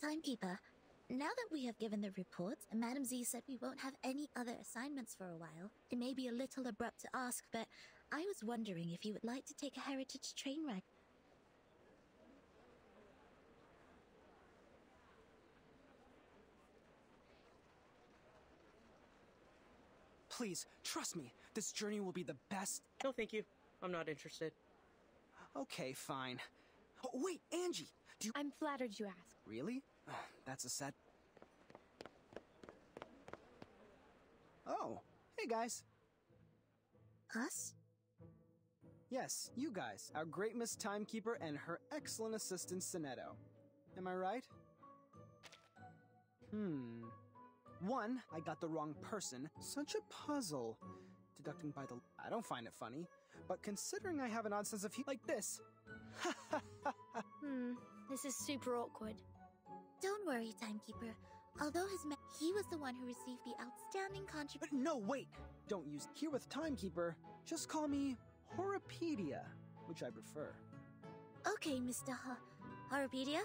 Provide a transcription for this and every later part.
Timekeeper, now that we have given the reports, Madam Z said we won't have any other assignments for a while. It may be a little abrupt to ask, but I was wondering if you would like to take a heritage train ride. Please, trust me, this journey will be the best. No, thank you. I'm not interested. Okay, fine. Oh, wait, Angie, do you— I'm flattered you asked. Really? That's a sad— Oh, hey guys. Us? Yes, you guys, our great Miss Timekeeper and her excellent assistant, Sinetto. Am I right? One, I got the wrong person. Such a puzzle. Deducting by the— I don't find it funny. But considering I have an odd sense of like this. This is super awkward. Don't worry, Timekeeper. Although he was the one who received the outstanding contribution. No, wait! Don't use here with Timekeeper. Just call me Horopedia, which I prefer. Okay, Mr. Horopedia.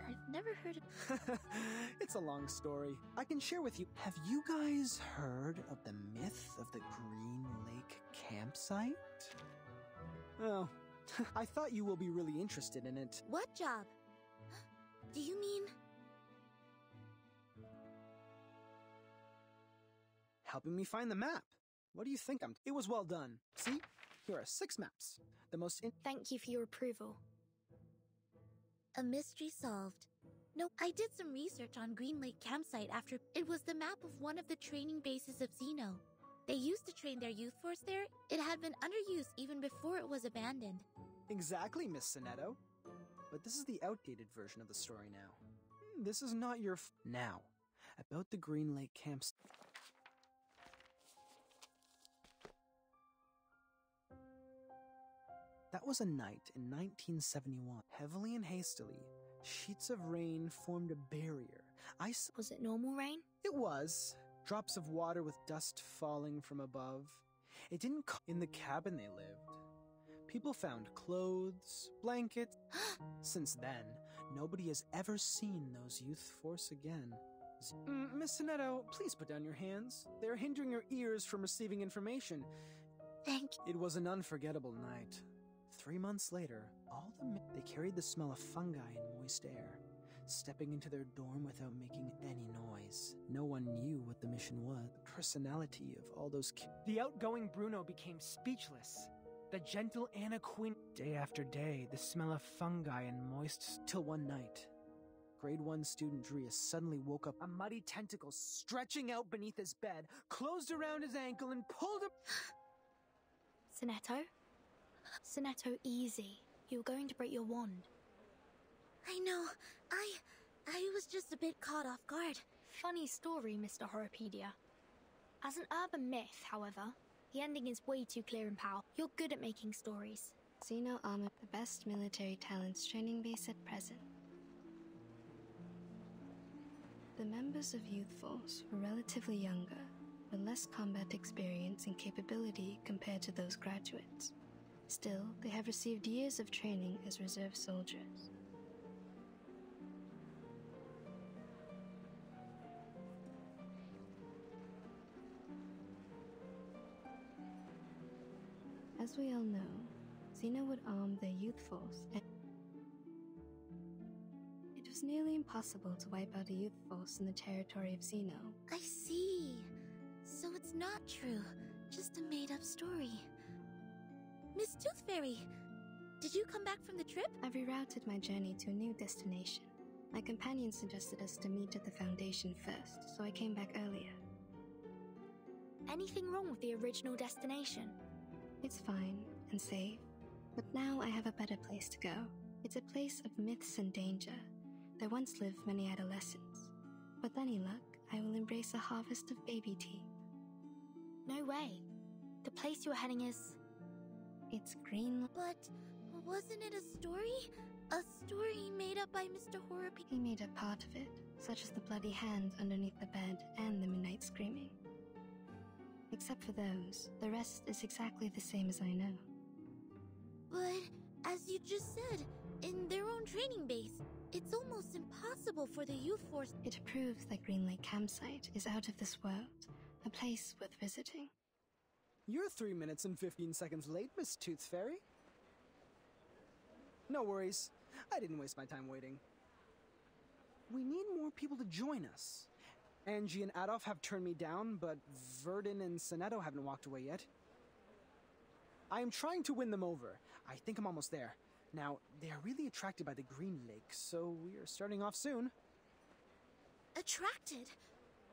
I've never heard of— It's a long story. I can share with you. Have you guys heard of the myth of the Green Lake campsite? Oh, I thought you will be really interested in it. What job? Do you mean— helping me find the map? What do you think It was well done. See? Here are 6 maps. The most Thank you for your approval. A mystery solved. No, I did some research on Green Lake Campsite after it was the map of one of the training bases of Xeno. They used to train their youth force there. It had been under use even before it was abandoned. Exactly, Miss Sinetto. But this is the outdated version of the story now. This is not your now. About the Green Lake Campsite. That was a night in 1971. Heavily and hastily, sheets of rain formed a barrier. Was it normal rain? It was. Drops of water with dust falling from above. It didn't in the cabin they lived. People found clothes, blankets. Since then, nobody has ever seen those youth force again. Miss Sinetto, please put down your hands. They're hindering your ears from receiving information. Thank you. It was an unforgettable night. 3 months later, they carried the smell of fungi and moist air, stepping into their dorm without making any noise. No one knew what the mission was. The personality of all those kids. The outgoing Bruno became speechless. The gentle Anna Quinn. Day after day, the smell of fungi and moist. Till one night, Grade 1 student Drea suddenly woke up. A muddy tentacle stretching out beneath his bed, closed around his ankle and pulled him. Sinetto? Sinetto, easy. You're going to break your wand. I know. I was just a bit caught off guard. Funny story, Mr. Horopedia. As an urban myth, however, the ending is way too clear and powerful. You're good at making stories. Xeno Armor, the best military talents training base at present. The members of Youth Force were relatively younger, with less combat experience and capability compared to those graduates. Still, they have received years of training as reserve soldiers. As we all know, Xeno would arm their youth force, and it was nearly impossible to wipe out a youth force in the territory of Xeno. I see. So it's not true, just a made-up story. Miss Tooth Fairy, did you come back from the trip? I rerouted my journey to a new destination. My companion suggested us to meet at the Foundation first, so I came back earlier. Anything wrong with the original destination? It's fine and safe, but now I have a better place to go. It's a place of myths and danger. There once lived many adolescents. With any luck, I will embrace a harvest of baby teeth. No way. The place you're heading is... It's Green. But wasn't it a story? A story made up by Mr. Horopedia? He made up part of it, such as the bloody hand underneath the bed and the midnight screaming. Except for those, the rest is exactly the same as I know. But, as you just said, in their own training base, It's almost impossible for the youth force. It proves that Green Lake Campsite is out of this world, a place worth visiting. You're 3 minutes and 15 seconds late, Miss Tooth Fairy. No worries. I didn't waste my time waiting. We need more people to join us. Angie and Adolf have turned me down, but Verdun and Sonetto haven't walked away yet. I am trying to win them over. I think I'm almost there. Now, they are really attracted by the Green Lake, so we are starting off soon. Attracted?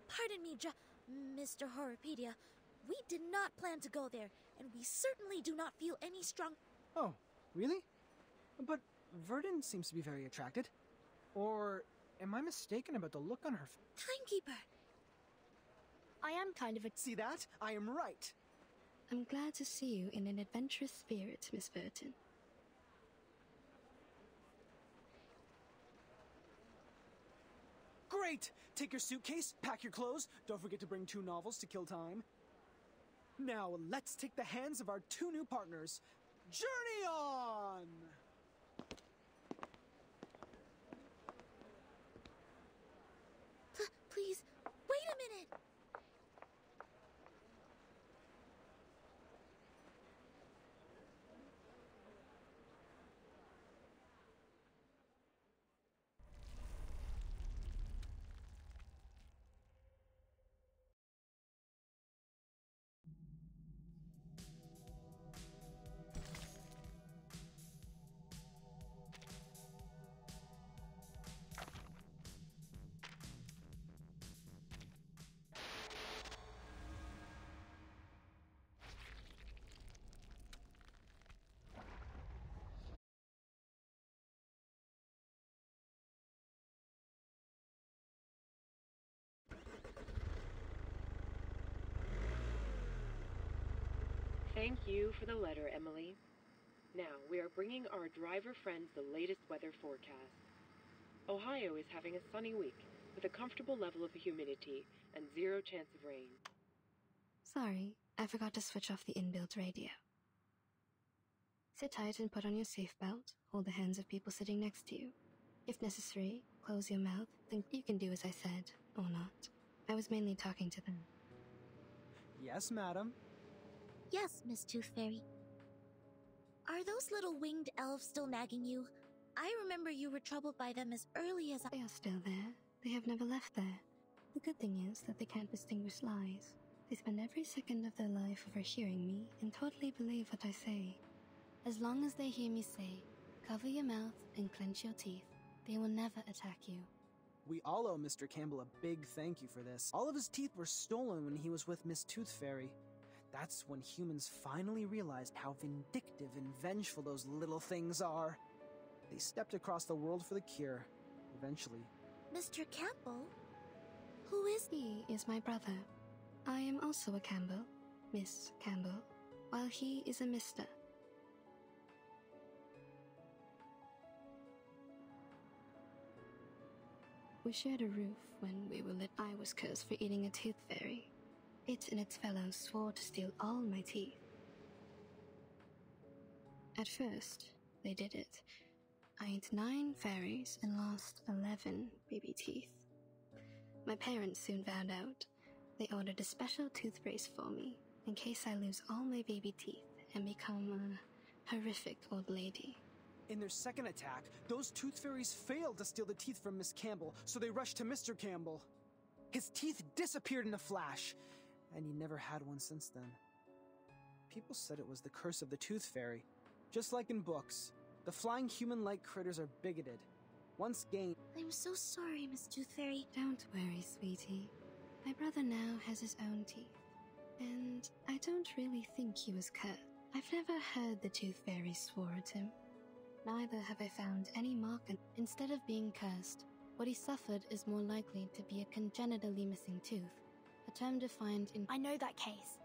Pardon me, Mr. Horrorpedia. We did not plan to go there, and we certainly do not feel any strong... Oh, really? But Verdun seems to be very attracted. Or am I mistaken about the look on her face? Timekeeper! I am kind of a... See that? I am right. I'm glad to see you in an adventurous spirit, Miss Burton. Great! Take your suitcase, pack your clothes, don't forget to bring 2 novels to kill time. Now, let's take the hands of our 2 new partners. Journey on! Please, wait a minute! Thank you for the letter, Emily. Now, we are bringing our driver friends the latest weather forecast. Ohio is having a sunny week, with a comfortable level of humidity and 0 chance of rain. Sorry, I forgot to switch off the inbuilt radio. Sit tight and put on your safe belt. Hold the hands of people sitting next to you. If necessary, close your mouth. Think you can do as I said, or not. I was mainly talking to them. Yes, madam. Yes, Miss Tooth Fairy. Are those little winged elves still nagging you? I remember you were troubled by them as early as They are still there. They have never left there. The good thing is that they can't distinguish lies. They spend every second of their life overhearing me and totally believe what I say. As long as they hear me say, cover your mouth and clench your teeth, they will never attack you. We all owe Mr. Campbell a big thank you for this. All of his teeth were stolen when he was with Miss Tooth Fairy. That's when humans finally realized how vindictive and vengeful those little things are. They stepped across the world for the cure, eventually. Mr. Campbell? Who is he? Is my brother. I am also a Campbell, Miss Campbell, while he is a Mr. We shared a roof when we were little. I was cursed for eating a tooth fairy. It and its fellows swore to steal all my teeth. At first, they did it. I ate 9 fairies and lost 11 baby teeth. My parents soon found out. They ordered a special tooth brace for me, in case I lose all my baby teeth and become a horrific old lady. In their second attack, those tooth fairies failed to steal the teeth from Miss Campbell, so they rushed to Mr. Campbell. His teeth disappeared in a flash, and he never had one since then. People said it was the curse of the tooth fairy. Just like in books, the flying human-like critters are bigoted. Once gained... I'm so sorry, Miss Tooth Fairy. Don't worry, sweetie. My brother now has his own teeth, and I don't really think he was cursed. I've never heard the tooth fairy swore at him. Neither have I found any mark. Instead of being cursed, what he suffered is more likely to be a congenitally missing tooth, a term defined in... I know that case.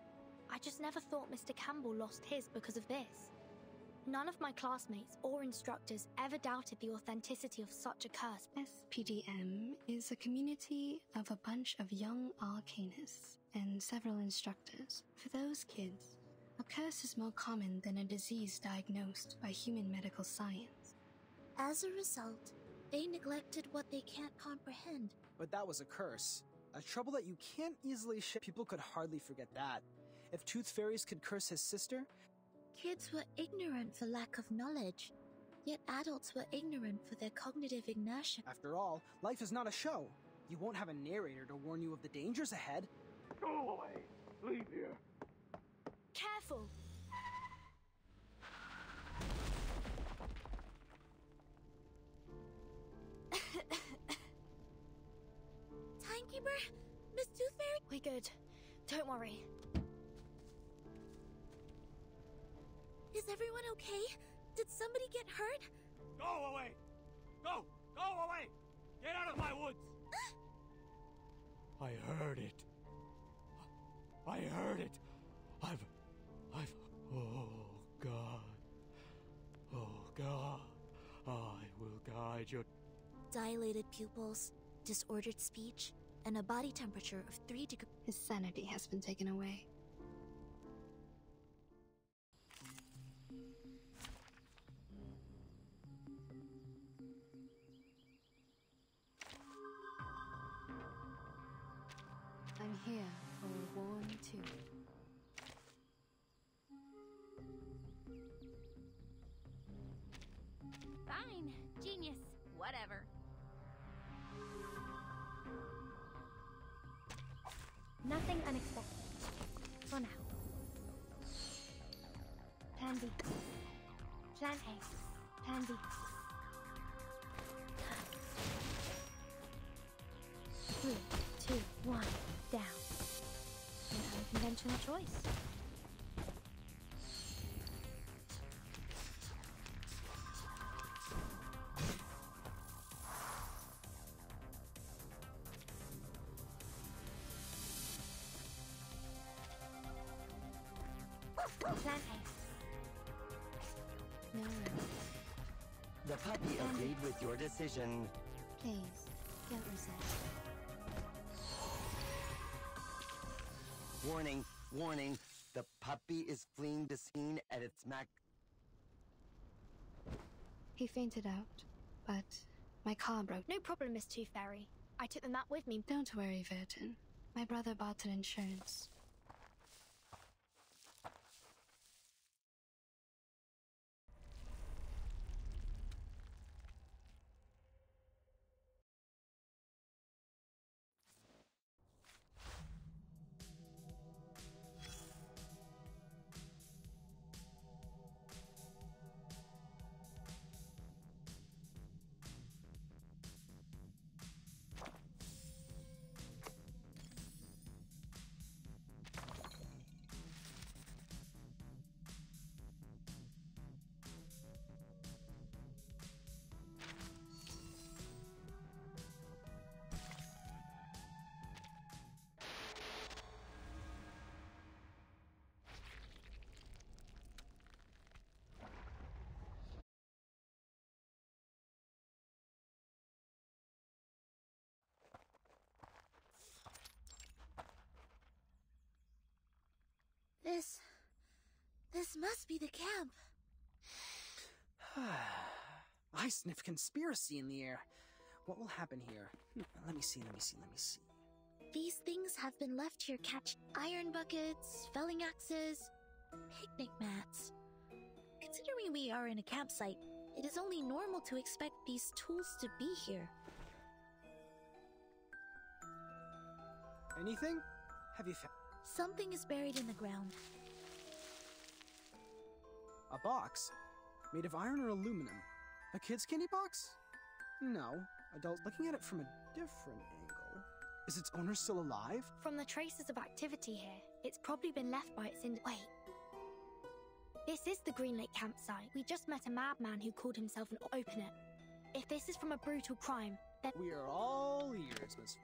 I just never thought Mr. Campbell lost his because of this. None of my classmates or instructors ever doubted the authenticity of such a curse. SPDM is a community of a bunch of young arcanists and several instructors. For those kids, a curse is more common than a disease diagnosed by human medical science. As a result, They neglected what they can't comprehend. But that was a curse. A trouble that you can't easily ship. People could hardly forget that. If Tooth Fairies could curse his sister... Kids were ignorant for lack of knowledge, yet adults were ignorant for their cognitive inertia. After all, life is not a show. You won't have a narrator to warn you of the dangers ahead. Go away! Leave here! Careful! Timekeeper? Miss Tooth Fairy? We're good. Don't worry. Is everyone okay? Did somebody get hurt? Go away! Go! Go away! Get out of my woods! I heard it. I heard it. Oh God. Oh God. I will guide you. Dilated pupils, disordered speech, and a body temperature of 3 degrees. His sanity has been taken away. I'm here for a warm tooth. Fine. Genius. Whatever. Nothing unexpected. For now. Plan B. Plan A. Plan B. 3, 2, 1, down. An unconventional choice. Plan A. No worries. The puppy agreed with your decision. Please, don't resist. Warning, warning. The puppy is fleeing the scene at its max. He fainted out, but my car broke. No problem, Miss Tooth Fairy. I took the map with me. Don't worry, Verton. My brother bought an insurance. This must be the camp. I sniff conspiracy in the air. What will happen here? Let me see. These things have been left here catch iron buckets, felling axes, picnic mats. Considering we are in a campsite, it is only normal to expect these tools to be here. Anything? Have you found... Something is buried in the ground. A box? Made of iron or aluminum? A kid's candy box? No. Adult looking at it from a different angle. Is its owner still alive? From the traces of activity here, it's probably been left by its Wait. This is the Green Lake campsite. We just met a madman who called himself an Open it. If this is from a brutal crime, then... We are all ears, Miss...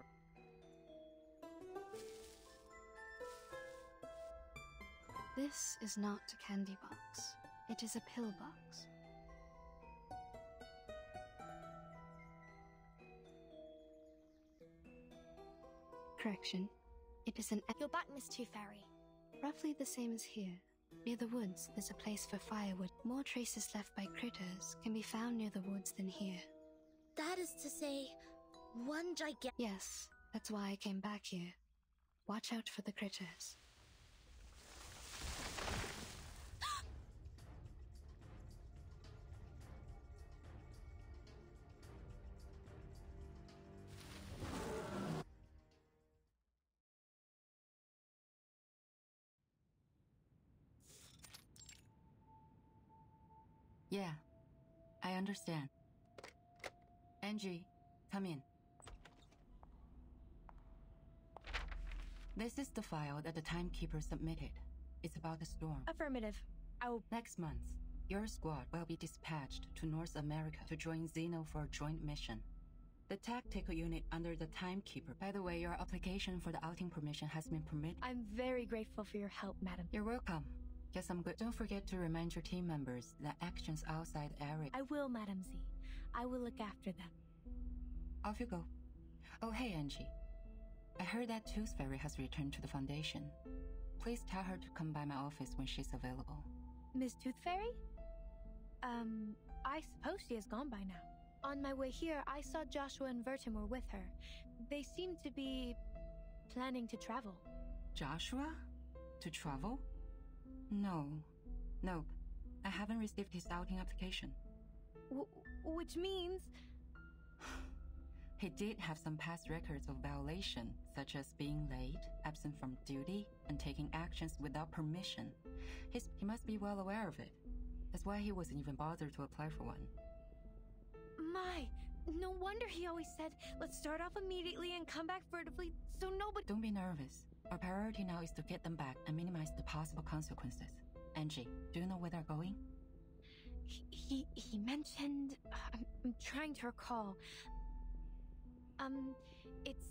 This is not a candy box. It is a pill box. Correction. It is an... You're back, Miss Tooth Fairy. Roughly the same as here. Near the woods, there's a place for firewood. More traces left by critters can be found near the woods than here. That is to say, one gigantic... Yes, that's why I came back here. Watch out for the critters. Yeah, I understand. Angie, come in. This is the file that the timekeeper submitted. It's about the storm. Affirmative. Next month, your squad will be dispatched to North America to join Xeno for a joint mission. The tactical unit under the timekeeper. By the way, your application for the outing permission has been permitted. I'm very grateful for your help, madam. You're welcome. Guess I'm good. Don't forget to remind your team members that actions outside the area. I will, Madam Z. I will look after them. Off you go. Oh, hey, Angie. I heard that Tooth Fairy has returned to the Foundation. Please tell her to come by my office when she's available. Miss Tooth Fairy? I suppose she is gone by now. On my way here, I saw Joshua and Vertin were with her. They seem to be planning to travel. Joshua? To travel? No. Nope. I haven't received his outing application. Which means... He did have some past records of violation, such as being late, absent from duty, and taking actions without permission. He must be well aware of it. That's why he wasn't even bothered to apply for one. My, no wonder he always said, let's start off immediately and come back furtively, so nobody... Don't be nervous. Our priority now is to get them back and minimize the possible consequences. Angie, do you know where they're going? He mentioned... I'm trying to recall. It's,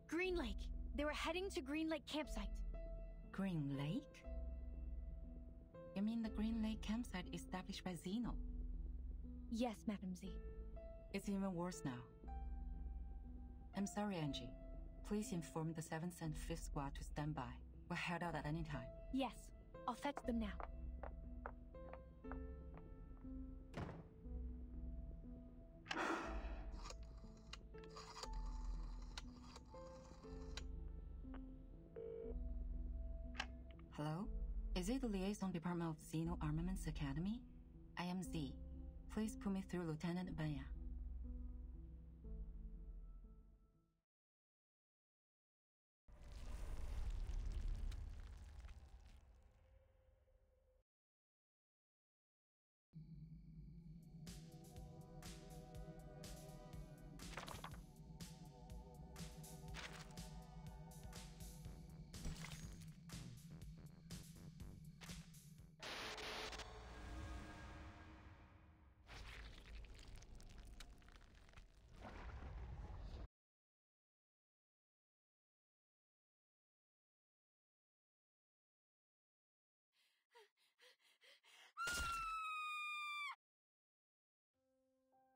Green Lake. They were heading to Green Lake campsite. Green Lake? You mean the Green Lake campsite established by Xeno? Yes, Madam Z. It's even worse now. I'm sorry, Angie. Please inform the 7th and 5th squad to stand by. We'll head out at any time. Yes, I'll fetch them now. Hello? Is it the Liaison Department of Xeno Armaments Academy? I am Z. Please put me through Lieutenant Benya.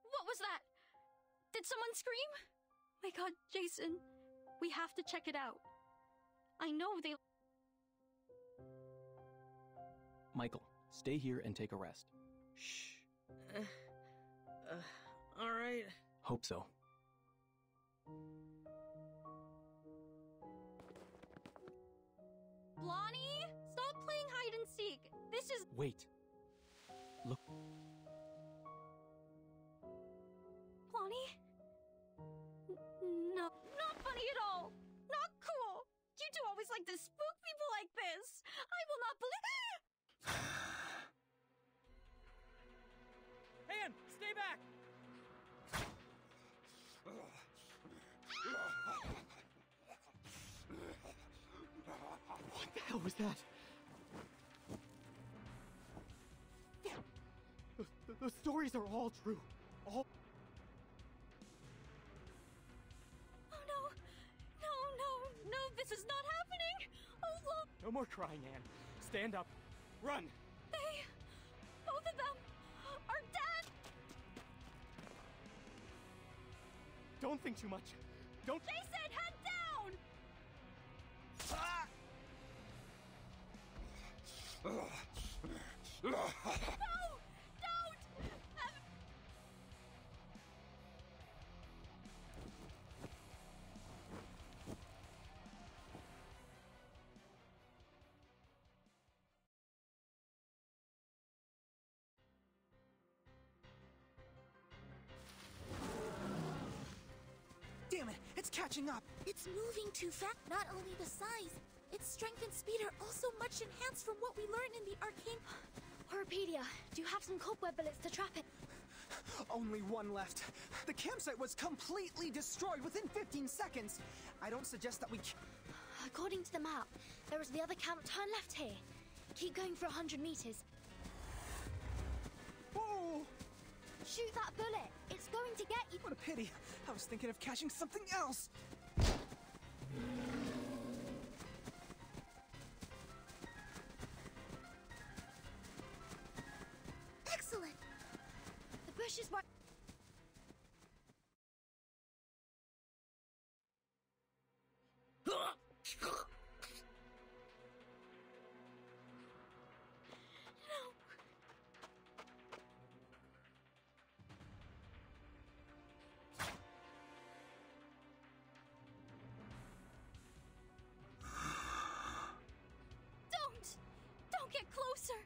What was that? Did someone scream? My god, Jason. We have to check it out. I know they... Michael, stay here and take a rest. Shh. All right. Hope so. Blondie, stop playing hide and seek. This is... Wait. Look. Blondie? No, not funny at all. Not cool. You two always like to spook people like this. I will not believe... Ann, stay back! What the hell was that? The stories are all true. All... Oh no! No, this is not happening! Oh, look! No more crying, Ann. Stand up. Run! Both of them are dead! Don't think too much. Don't... Jason, head down! Ah! No! Don't! It's catching up! It's moving too fast. Not only the size, its strength and speed are also much enhanced from what we learned in the arcane... Horopedia, do you have some cobweb bullets to trap it? Only one left. The campsite was completely destroyed within 15 seconds. I don't suggest that we... According to the map, there is the other camp. Turn left here. Keep going for 100 meters. Whoa! Shoot that bullet. It's going to get you. What a pity. I was thinking of catching something else. Excellent! The bush is right... Don't get closer!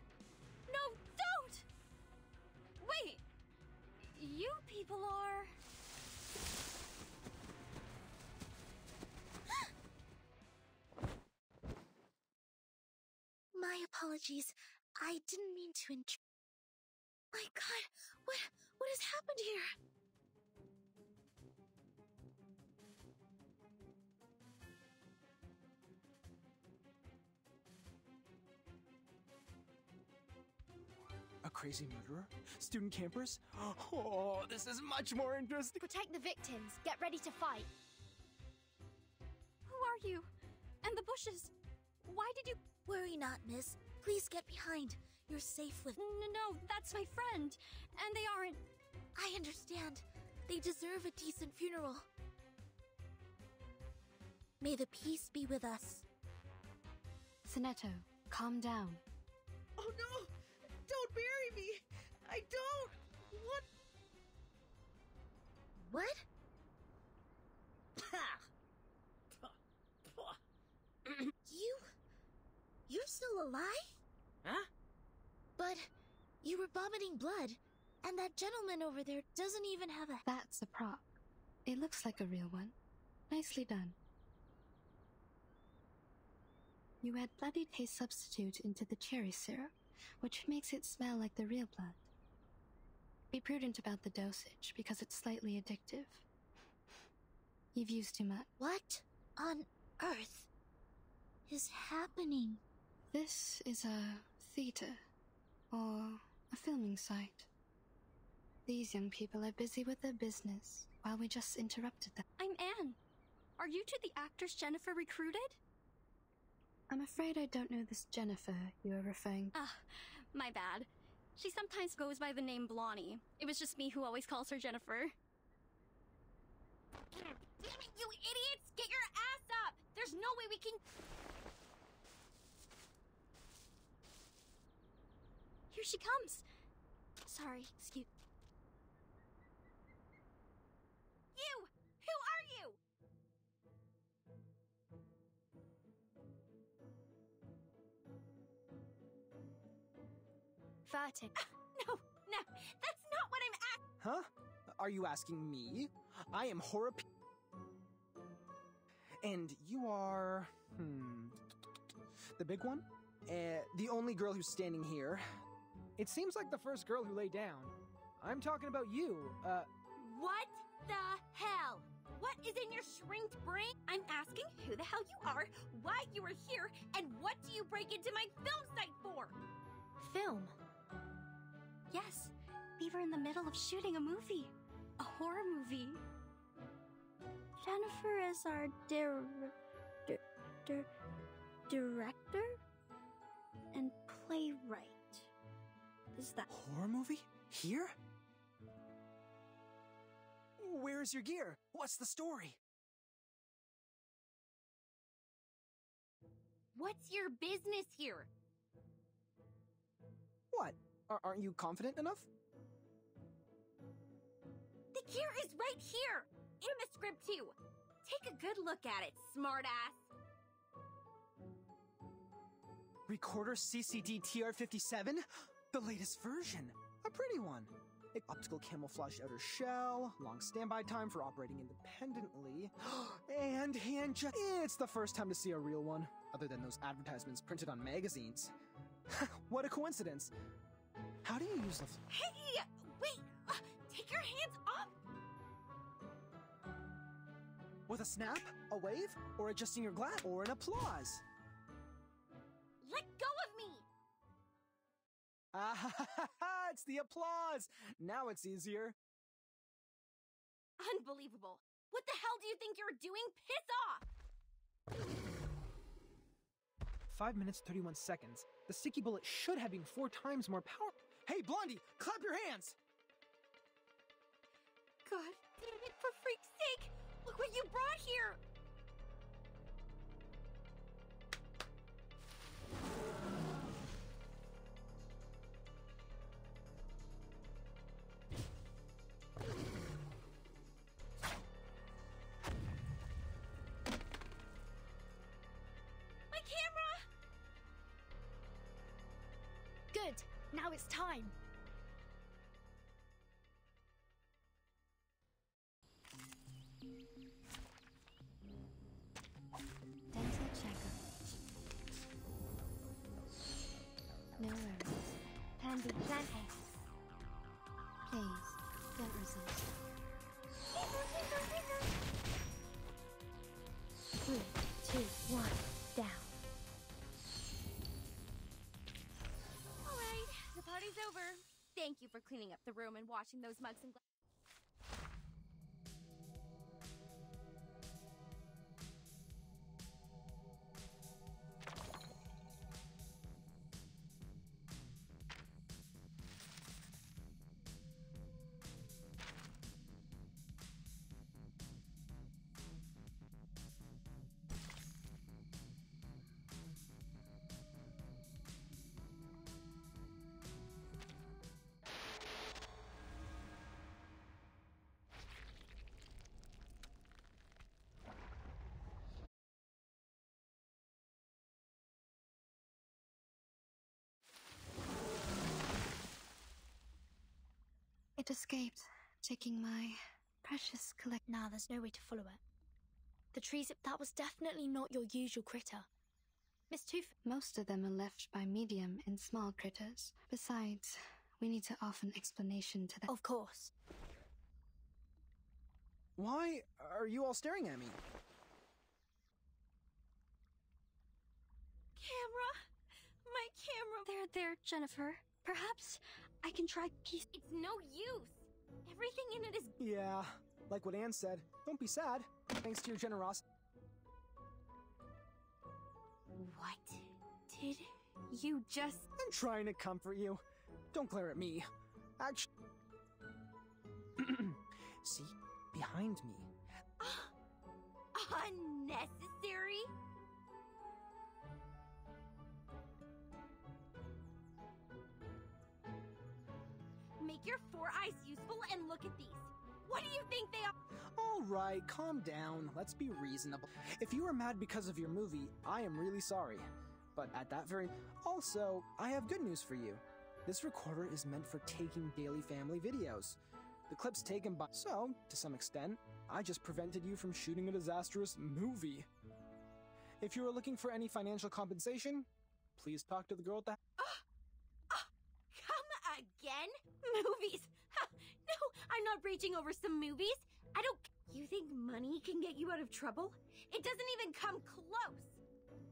No, don't! Wait! You people are... My apologies. I didn't mean to My God, what has happened here? A crazy murderer? Student campers? Oh, this is much more interesting. Protect the victims. Get ready to fight. Who are you? And the bushes? Why did you... Worry not, miss. Please get behind. You're safe with... No, that's my friend. And they aren't... I understand. They deserve a decent funeral. May the peace be with us. Sonetto, calm down. Oh no! Don't bury me! I don't! What? What? You're still alive? Huh? But you were vomiting blood, and that gentleman over there doesn't even have a... That's a prop. It looks like a real one. Nicely done. You add bloody taste substitute into the cherry syrup, which makes it smell like the real blood. Be prudent about the dosage, because it's slightly addictive. You've used too much. What on earth is happening? This is a theater, or a filming site. These young people are busy with their business, while we just interrupted them. I'm Anne. Are you two the actors Jennifer recruited? I'm afraid I don't know this Jennifer you're referring to. Ah, my bad. She sometimes goes by the name Blondie. It was just me who always calls her Jennifer. Damn it, you idiots! Get your ass up! There's no way we can... Here she comes. Sorry, excuse... You! Who are you? Vertic. No, that's not what I'm Huh? Are you asking me? I am Horop... And you are... The big one? The only girl who's standing here. It seems like the first girl who lay down. I'm talking about you, What the hell? What is in your shrinked brain? I'm asking who the hell you are, why you are here, and what do you break into my film site for? Film? Yes, we were in the middle of shooting a movie. A horror movie. Jennifer is our director and playwright. Is that... Horror movie? Here? Where's your gear? What's the story? What's your business here? What? Aren't you confident enough? The gear is right here! In the script, too! Take a good look at it, smartass! Recorder CCD TR-57? The latest version. A pretty one. Optical camouflage outer shell, long standby time for operating independently, and it's the first time to see a real one, other than those advertisements printed on magazines. What a coincidence. How do you use the... Hey! Wait! Take your hands off! With a snap, a wave, or adjusting your glass, or an applause? Let go of me! Ah ha ha ha! It's the applause! Now it's easier. Unbelievable. What the hell do you think you're doing? Piss off! 5 minutes, 31 seconds. The sticky bullet should have been 4 times more powerful. Hey, Blondie! Clap your hands! God damn it, for freak's sake! Look what you brought here! My camera! Good. Now it's time. Dental checkup. No worries. Plan B, plan A. Please, don't resist. 3, 2, 1, down. Alright, the party's over. Thank you for cleaning up the room and washing those mugs and glasses. It escaped, taking my precious collect. Nah, there's no way to follow it. The trees, that was definitely not your usual critter. Miss Tooth. Most of them are left by medium and small critters. Besides, we need to offer an explanation to that. Of course. Why are you all staring at me? Camera! My camera! There, Jennifer. Perhaps I can try piece. It's no use! Everything in it is... Yeah, like what Anne said. Don't be sad. Thanks to your generosity. What did you just... I'm trying to comfort you. Don't glare at me. Actually... See? Behind me. Unnecessary? Make your 4 eyes useful and look at these. What do you think they are? All right, calm down. Let's be reasonable. If you were mad because of your movie, I am really sorry. But at that very... Also, I have good news for you. This recorder is meant for taking daily family videos. The clips taken by... So, to some extent, I just prevented you from shooting a disastrous movie. If you are looking for any financial compensation, please talk to the girl at the... Come again? Movies! No, I'm not raging over some movies. I don't... You think money can get you out of trouble? It doesn't even come close.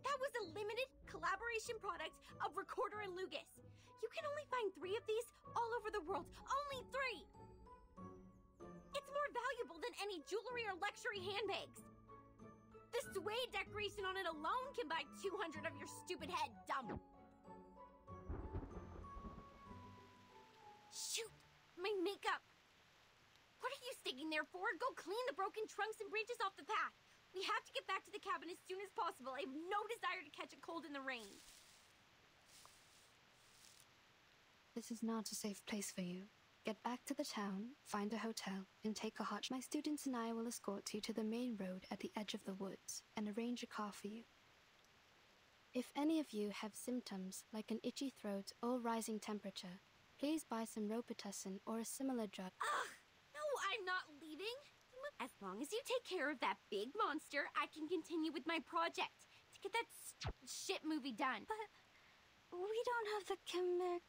That was a limited collaboration product of Recorder and Lucas. You can only find 3 of these all over the world. Only 3! It's more valuable than any jewelry or luxury handbags. The suede decoration on it alone can buy 200 of your stupid head, dumb. Shoot! My makeup! What are you sticking there for? Go clean the broken trunks and branches off the path. We have to get back to the cabin as soon as possible. I have no desire to catch a cold in the rain. This is not a safe place for you. Get back to the town, find a hotel, and take a hot... My students and I will escort you to the main road at the edge of the woods and arrange a car for you. If any of you have symptoms like an itchy throat or rising temperature, Please buy some Robitussin or a similar drug. Ugh! No, I'm not leaving. As long as you take care of that big monster, I can continue with my project to get that shit movie done. But we don't have the camera,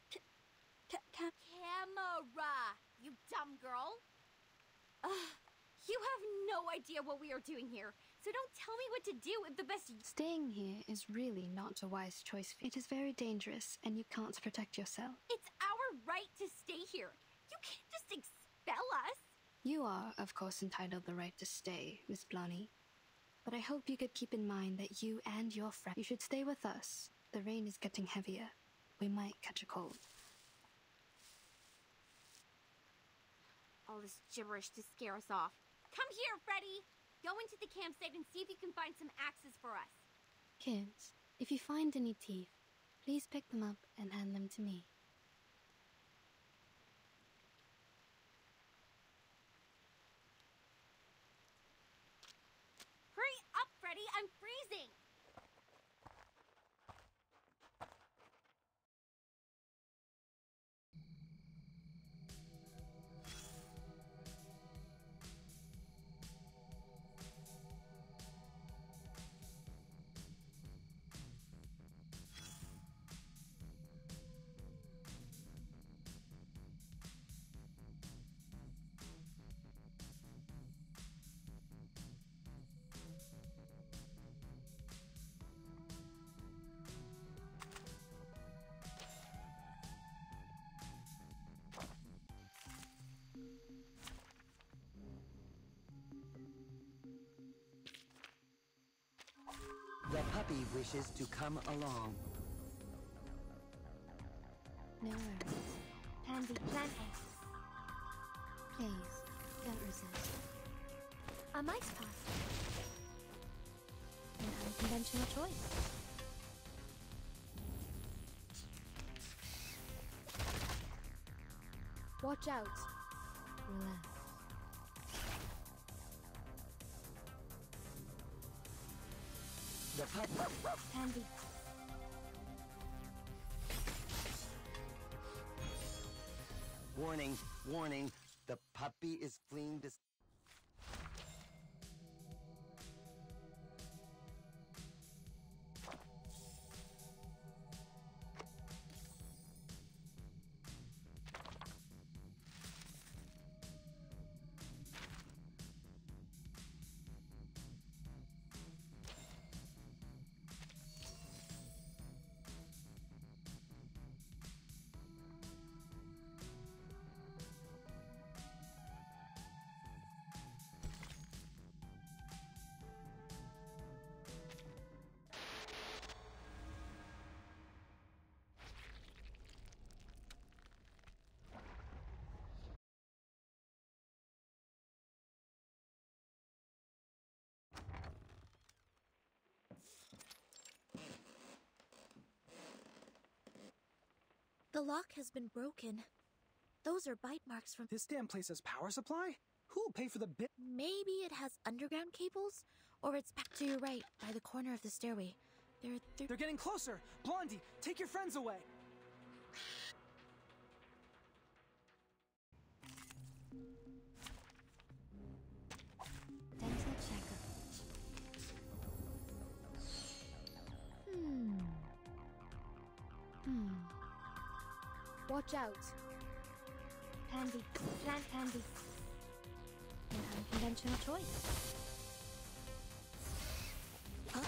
you dumb girl. You have no idea what we are doing here, so don't tell me what to do if the best... Staying here is really not a wise choice. It is very dangerous, and you can't protect yourself. It's our right to stay here. You can't just expel us. You are, of course, entitled the right to stay, Miss Blonny. But I hope you could keep in mind that you and your friend... You should stay with us. The rain is getting heavier. We might catch a cold. All this gibberish to scare us off. Come here, Freddy! Go into the campsite and see if you can find some axes for us. Kids, if you find any teeth, please pick them up and hand them to me. Hurry up, Freddy! I'm freezing! The puppy wishes to come along. No worries. Pansy, plant eggs. Please, don't resist. A mice path. An unconventional choice. Watch out. Relax. The puppy... Pansy. Warning, warning. The puppy is fleeing this... The lock has been broken. Those are bite marks from... This damn place has power supply? Who'll pay for the bit? Maybe it has underground cables? Or it's back to your right, by the corner of the stairway. They're getting closer! Blondie, take your friends away! Dental checkup. Watch out. Pansy, plant pansy. An unconventional choice. Huh?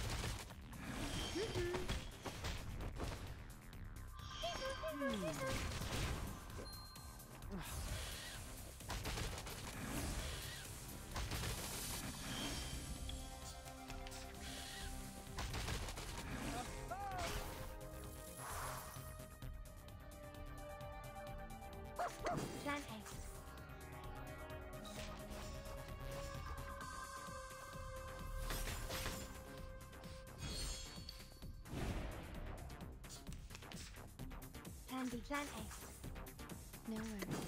Plant eggs. Pansy, plant eggs. No worries.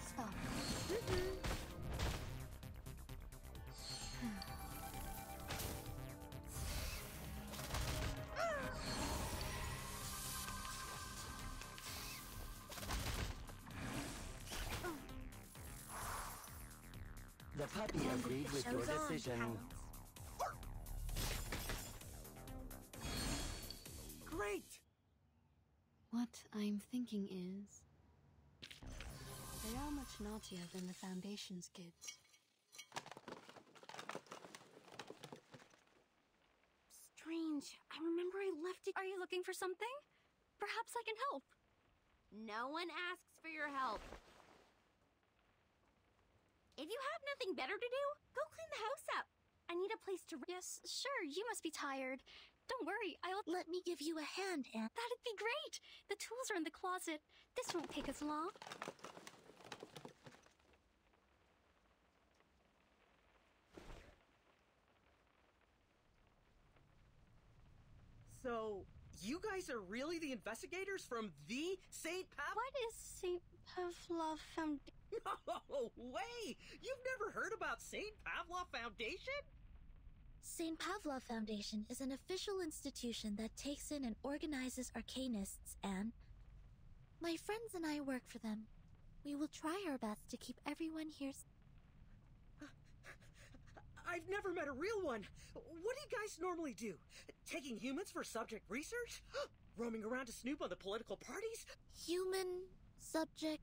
Stop. The puppy agreed with your decision. Great! What I'm thinking is, they are much naughtier than the Foundation's kids. Strange. I remember I left it. Are you looking for something? Perhaps I can help. No one asks for your help. If you have nothing better to do, go clean the house up. I need a place to... Yes, sure, you must be tired. Don't worry, I'll... Let me give you a hand, Anne. That'd be great! The tools are in the closet. This won't take us long. So, you guys are really the investigators from the St. Pavlov? What is St. Pavlov Foundation? No way! You've never heard about St. Pavlov Foundation? St. Pavlov Foundation is an official institution that takes in and organizes arcanists, and my friends and I work for them. We will try our best to keep everyone here. I've never met a real one. What do you guys normally do? Taking humans for subject research? Roaming around to snoop on the political parties? Human subject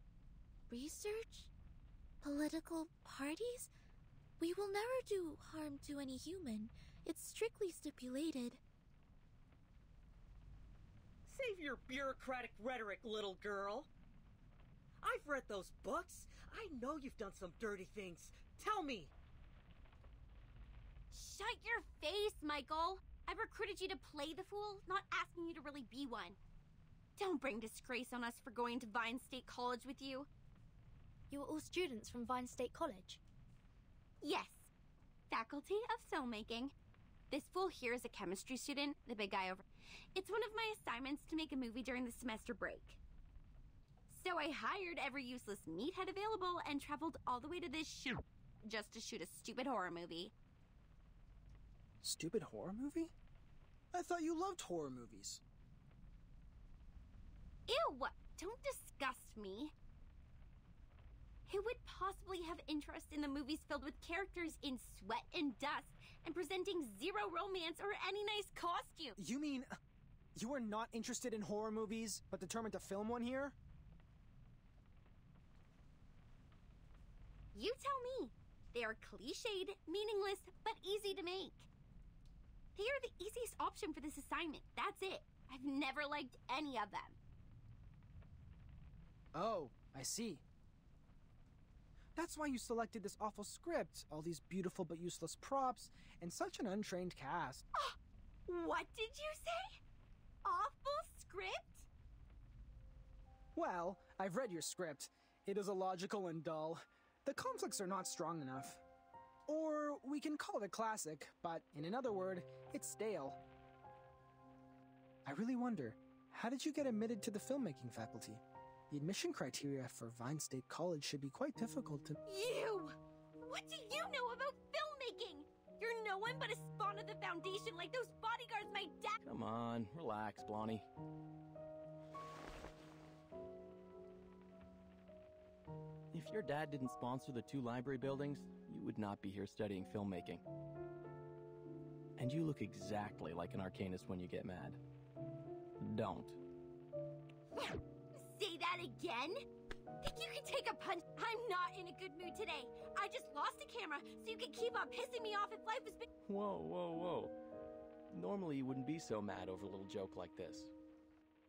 research? Political parties? We will never do harm to any human. It's strictly stipulated. Save your bureaucratic rhetoric, little girl. I've read those books. I know you've done some dirty things. Tell me. Shut your face, Michael. I've recruited you to play the fool, not asking you to really be one. Don't bring disgrace on us for going to Vine State College with you. You are all students from Vine State College? Yes. Faculty of Filmmaking. This fool here is a chemistry student, the big guy over. It's one of my assignments to make a movie during the semester break. So I hired every useless meathead available and traveled all the way to this shoot just to shoot a stupid horror movie. Stupid horror movie? I thought you loved horror movies. Ew! Don't disgust me. Who would possibly have interest in the movies filled with characters in sweat and dust and presenting zero romance or any nice costume? You mean you are not interested in horror movies, but determined to film one here? You tell me. They are cliched, meaningless, but easy to make. They are the easiest option for this assignment. That's it. I've never liked any of them. Oh, I see. That's why you selected this awful script, all these beautiful but useless props, and such an untrained cast. What did you say? Awful script? Well, I've read your script. It is illogical and dull. The conflicts are not strong enough. Or we can call it a classic, but in another word, it's stale. I really wonder, how did you get admitted to the filmmaking faculty? The admission criteria for Vine State College should be quite difficult to... You! What do you know about filmmaking? You're no one but a spawn of the Foundation like those bodyguards my dad... Come on, relax, Blondie. If your dad didn't sponsor the 2 library buildings, you would not be here studying filmmaking. And you look exactly like an arcanist when you get mad. Don't. Say that again? Think you can take a punch? I'm not in a good mood today. I just lost a camera, so you can keep on pissing me off if life has been... Whoa, whoa, whoa. Normally you wouldn't be so mad over a little joke like this.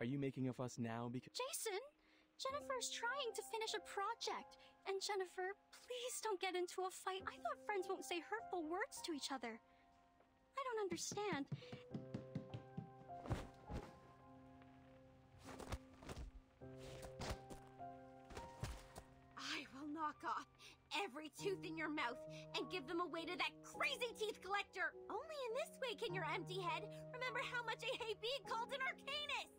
Are you making a fuss now because... Jason! Jennifer's trying to finish a project. And Jennifer, please don't get into a fight. I thought friends won't say hurtful words to each other. I don't understand. I will knock off every tooth in your mouth and give them away to that crazy teeth collector. Only in this way can your empty head remember how much I hate being called an arcanist.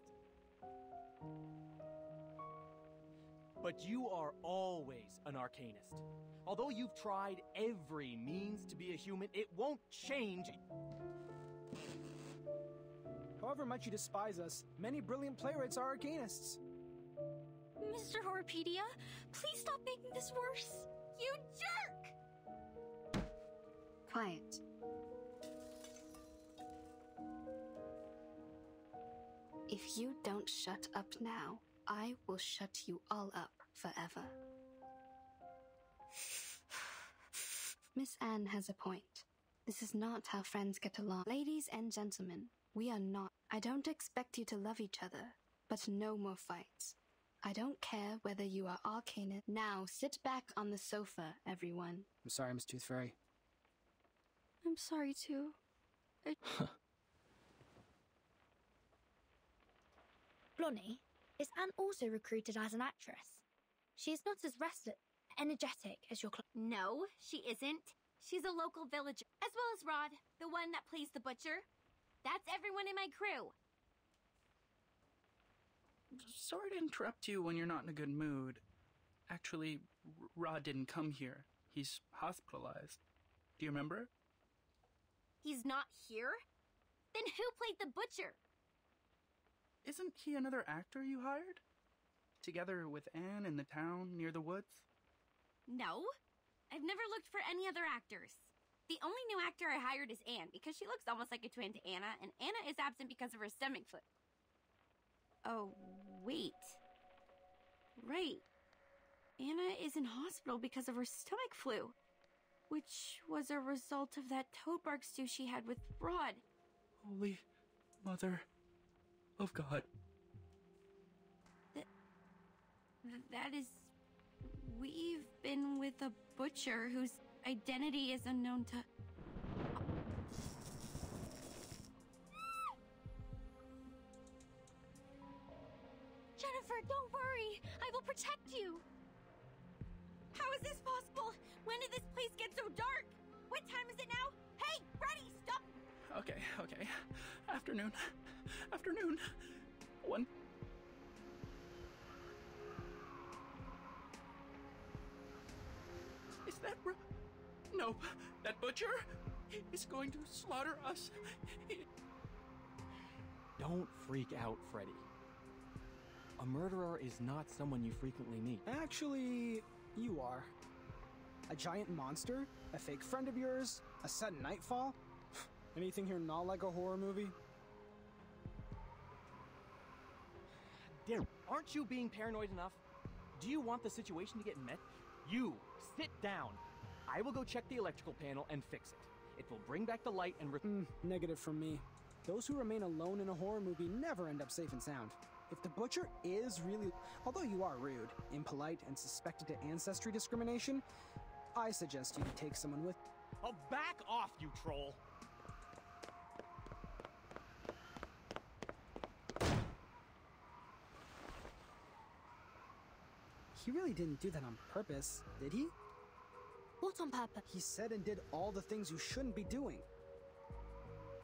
But you are always an arcanist. Although you've tried every means to be a human, it won't change. However much you despise us, many brilliant playwrights are arcanists. Mr. Horpedia, please stop making this worse. You jerk! Quiet. If you don't shut up now, I will shut you all up forever. Miss Anne has a point. This is not how friends get along. Ladies and gentlemen, we are not. I don't expect you to love each other, but no more fights. I don't care whether you are arcane. Now sit back on the sofa, everyone. I'm sorry, Miss Tooth Fairy. I'm sorry too. Blonnie, is Anne also recruited as an actress? She is not as restless, energetic as your No, she isn't. She's a local villager, as well as Rod, the one that plays the butcher. That's everyone in my crew. Sorry to interrupt you when you're not in a good mood. Actually, Rod didn't come here. He's hospitalized. Do you remember? He's not here? Then who played the butcher? Isn't he another actor you hired? Together with Anne in the town near the woods? No. I've never looked for any other actors. The only new actor I hired is Anne, because she looks almost like a twin to Anna, and Anna is absent because of her stomach flu. Oh, wait. Right. Anna is in hospital because of her stomach flu, which was a result of that toad bark stew she had with Rod. Holy Mother of God. That is... We've been with a butcher whose identity is unknown to... Jennifer, don't worry! I will protect you! How is this possible? When did this place get so dark? What time is it now? Hey, Freddy, stop! Okay. Afternoon. One... Is that Nope. That butcher is going to slaughter us. Don't freak out, Freddy. A murderer is not someone you frequently meet. Actually, you are. A giant monster? A fake friend of yours? A sudden nightfall? Anything here not like a horror movie? Darren, aren't you being paranoid enough? Do you want the situation to get met? You, sit down. I will go check the electrical panel and fix it. It will bring back the light and negative from me. Those who remain alone in a horror movie never end up safe and sound. If the butcher is really... Although you are rude, impolite, and suspected to ancestry discrimination, I suggest you take someone with... Oh, back off, you troll! He really didn't do that on purpose, did he? What on purpose? He said and did all the things you shouldn't be doing.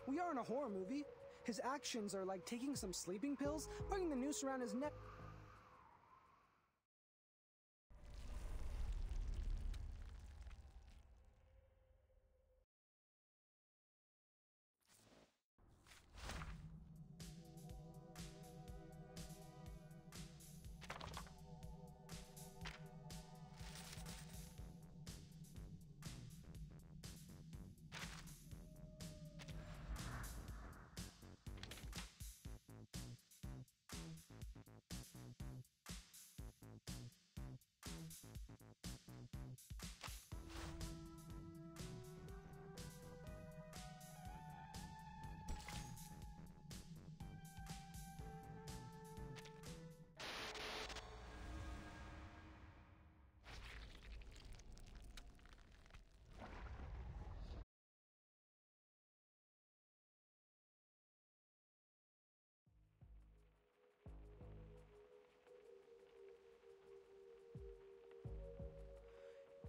We are in a horror movie. His actions are like taking some sleeping pills, putting the noose around his neck.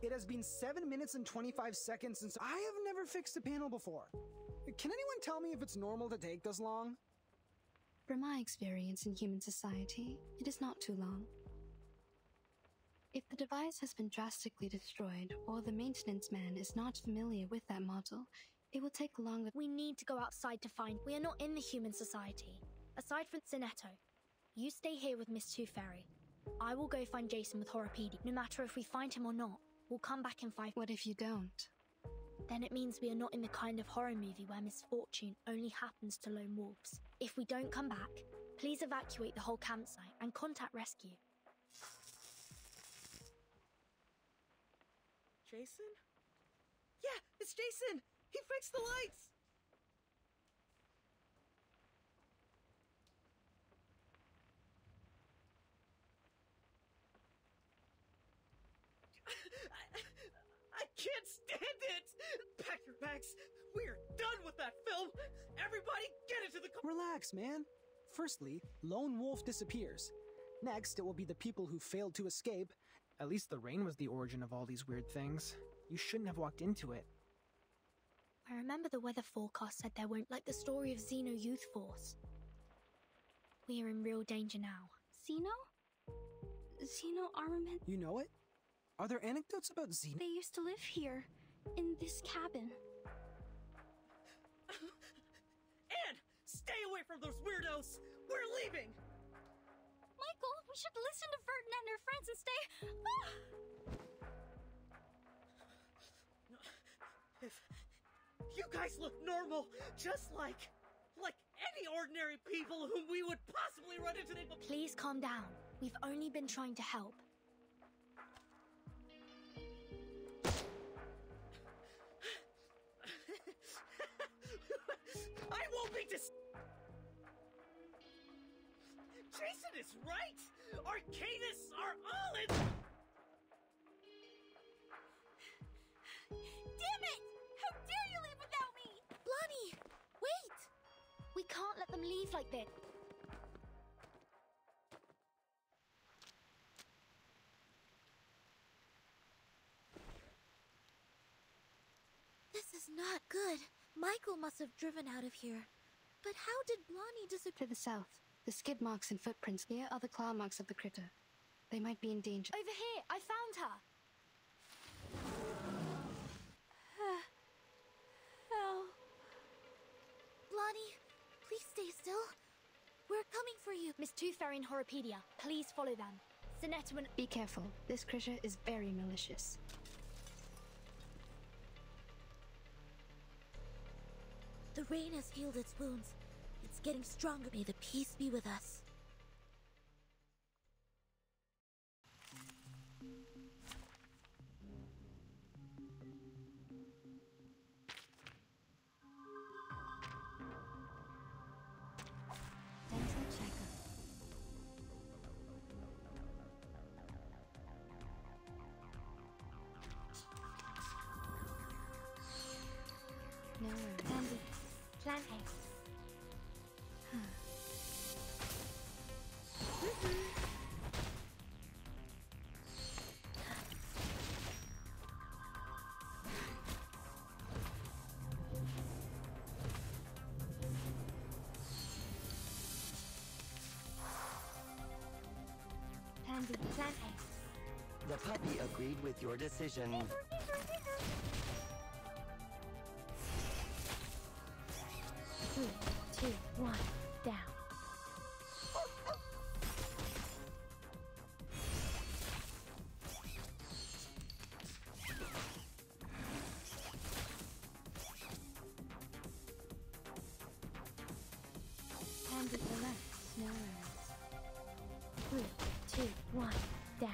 It has been 7 minutes and 25 seconds since I have never fixed a panel before. Can anyone tell me if it's normal to take this long? From my experience in human society, it is not too long. If the device has been drastically destroyed or the maintenance man is not familiar with that model, it will take longer. We need to go outside to find... We are not in the human society. Aside from Zinetto, you stay here with Miss Tooth Fairy. I will go find Jason with Horror PD. No matter if we find him or not, we'll come back in 5... What if you don't? Then it means we are not in the kind of horror movie where misfortune only happens to lone wolves. If we don't come back, please evacuate the whole campsite and contact rescue. Jason? Yeah, it's Jason! He fixed the lights! I can't stand it! Pack your bags. We're done with that film. Everybody get into the car. Relax, man. Firstly, Lone Wolf disappears. Next, it will be the people who failed to escape. At least the rain was the origin of all these weird things. You shouldn't have walked into it. I remember the weather forecast said there won't, like the story of Xeno Youth Force. We are in real danger now. Xeno? Xeno armament? You know it? Are there anecdotes about Xeno? They used to live here, in this cabin. Anne, stay away from those weirdos! We're leaving! Michael, we should listen to Vertin and her friends and stay... If you guys look normal, just like any ordinary people whom we would possibly run into... Please calm down. We've only been trying to help. I won't be Jason is right! Arcanists are all in... Damn it! How dare you leave without me! Blondie! Wait! We can't let them leave like this. This is not good. Michael must have driven out of here. But how did Blondie disappear? To the south. The skid marks and footprints here are the claw marks of the critter. They might be in danger. Over here! I found her! Oh. Blondie, please stay still. We're coming for you. Miss Tooth Fairy and Horopedia, please follow them. Sonetta and... Be careful. This critter is very malicious. The rain has healed its wounds. It's getting stronger. May the peace be with us. Dental checkup. No worries. Dandy. Plan A. Dandy. Plan A. The puppy agreed with your decision. 3, 2, 1, down. Handy relax, no worries. 3, 2, 1, down.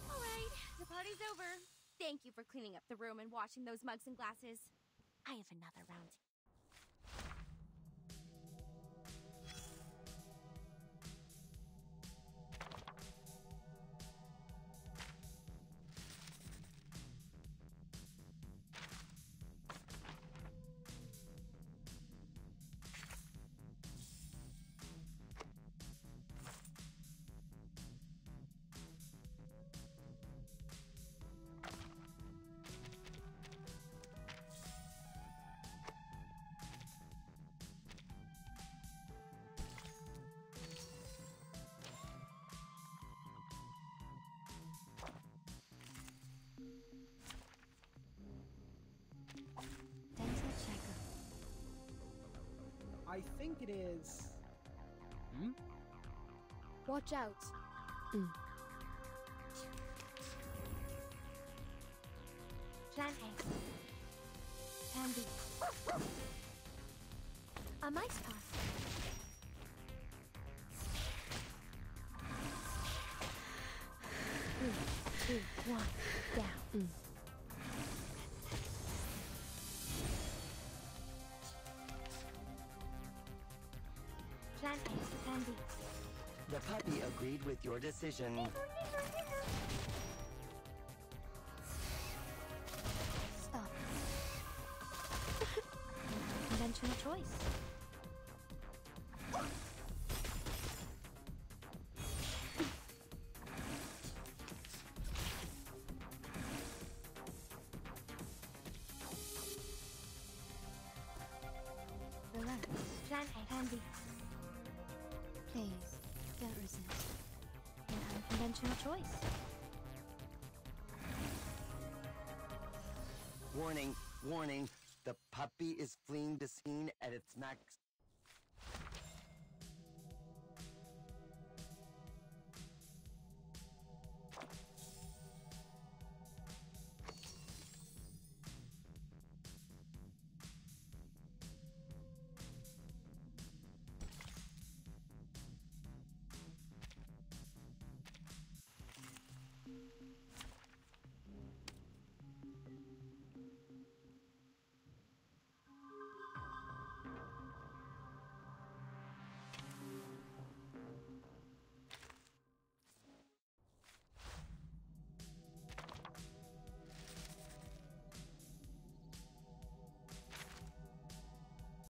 All right, the party's over. Thank you for cleaning up the room and washing those mugs and glasses. I have another round. Dental checkup. I think it is... Watch out. Plan A. Plan B. A mice pass. 3, 2, 1, down. Plan A, Plan B. The puppy agreed with your decision. Stop. Conventional choice. Relax. Plan A, Plan B. Please, don't resist. An unconventional choice. Warning, warning. The puppy is fleeing the scene at its max.